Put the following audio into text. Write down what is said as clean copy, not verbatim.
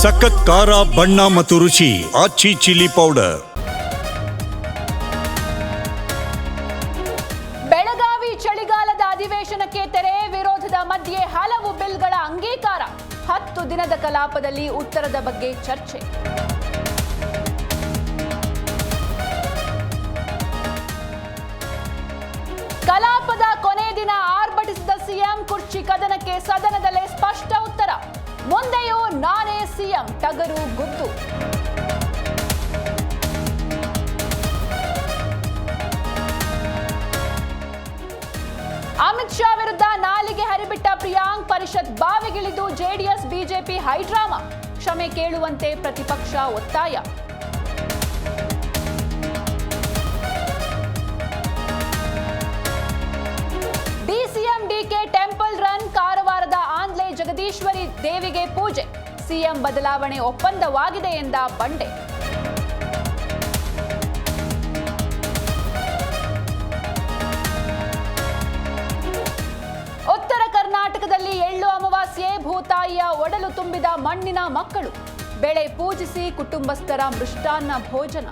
ಸಖತ್ ಖಾರ ಬಣ್ಣ ಮತ್ತು ರುಚಿ ಆಚಿ ಚಿಲ್ಲಿ ಪೌಡರ್. ಬೆಳಗಾವಿ ಚಳಿಗಾಲದ ಅಧಿವೇಶನಕ್ಕೆ ತೆರೆ. ವಿರೋಧದ ಮಧ್ಯೆ ಹಲವು ಬಿಲ್ಗಳ ಅಂಗೀಕಾರ. 10 ದಿನದ ಕಲಾಪದಲ್ಲಿ ಉತ್ತರದ ಬಗ್ಗೆ ಚರ್ಚೆ. ಕಲಾಪದ ಕೊನೆ ದಿನ ಆರ್ಭಟಿಸಿದ ಸಿಎಂ. ಕುರ್ಚಿ ಕದನಕ್ಕೆ ಸದನದಲ್ಲೇ ಸ್ಪಷ್ಟ ಉತ್ತರ. ಮುಂದೆಯೂ ನಾನೇ ಸಿಎಂ, ಟಗರು ಗುದ್ದು. ಅಮಿತ್ ಶಾ ವಿರುದ್ಧ ನಾಲಿಗೆ ಹರಿಬಿಟ್ಟ ಪ್ರಿಯಾಂಕ್. ಪರಿಷತ್ ಬಾವಿಗಿಳಿದು ಜೆಡಿಎಸ್ ಬಿಜೆಪಿ ಹೈಡ್ರಾಮಾ. ಕ್ಷಮೆ ಕೇಳುವಂತೆ ಪ್ರತಿಪಕ್ಷ ಒತ್ತಾಯ. DCM DK temple run. ಕಾರವಾರದ ಆಂಧ್ಲೆ ಜಗದೀಶ್ವರಿ ದೇವಿಗೆ ಪೂಜೆ. ಸಿಎಂ ಬದಲಾವಣೆ ಒಪ್ಪಂದವಾಗಿದೆ ಎಂದ ಬಂಡೆ. ಉತ್ತರ ಕರ್ನಾಟಕದಲ್ಲಿ ಎಳ್ಳು ಅಮಾವಾಸ್ಯೆ. ಭೂತಾಯಿಯ ಒಡಲು ತುಂಬಿದ ಮಣ್ಣಿನ ಮಕ್ಕಳು. ಬೆಳೆ ಪೂಜಿಸಿ ಕುಟುಂಬಸ್ಥರ ಮೃಷ್ಟಾನ್ನ ಭೋಜನ.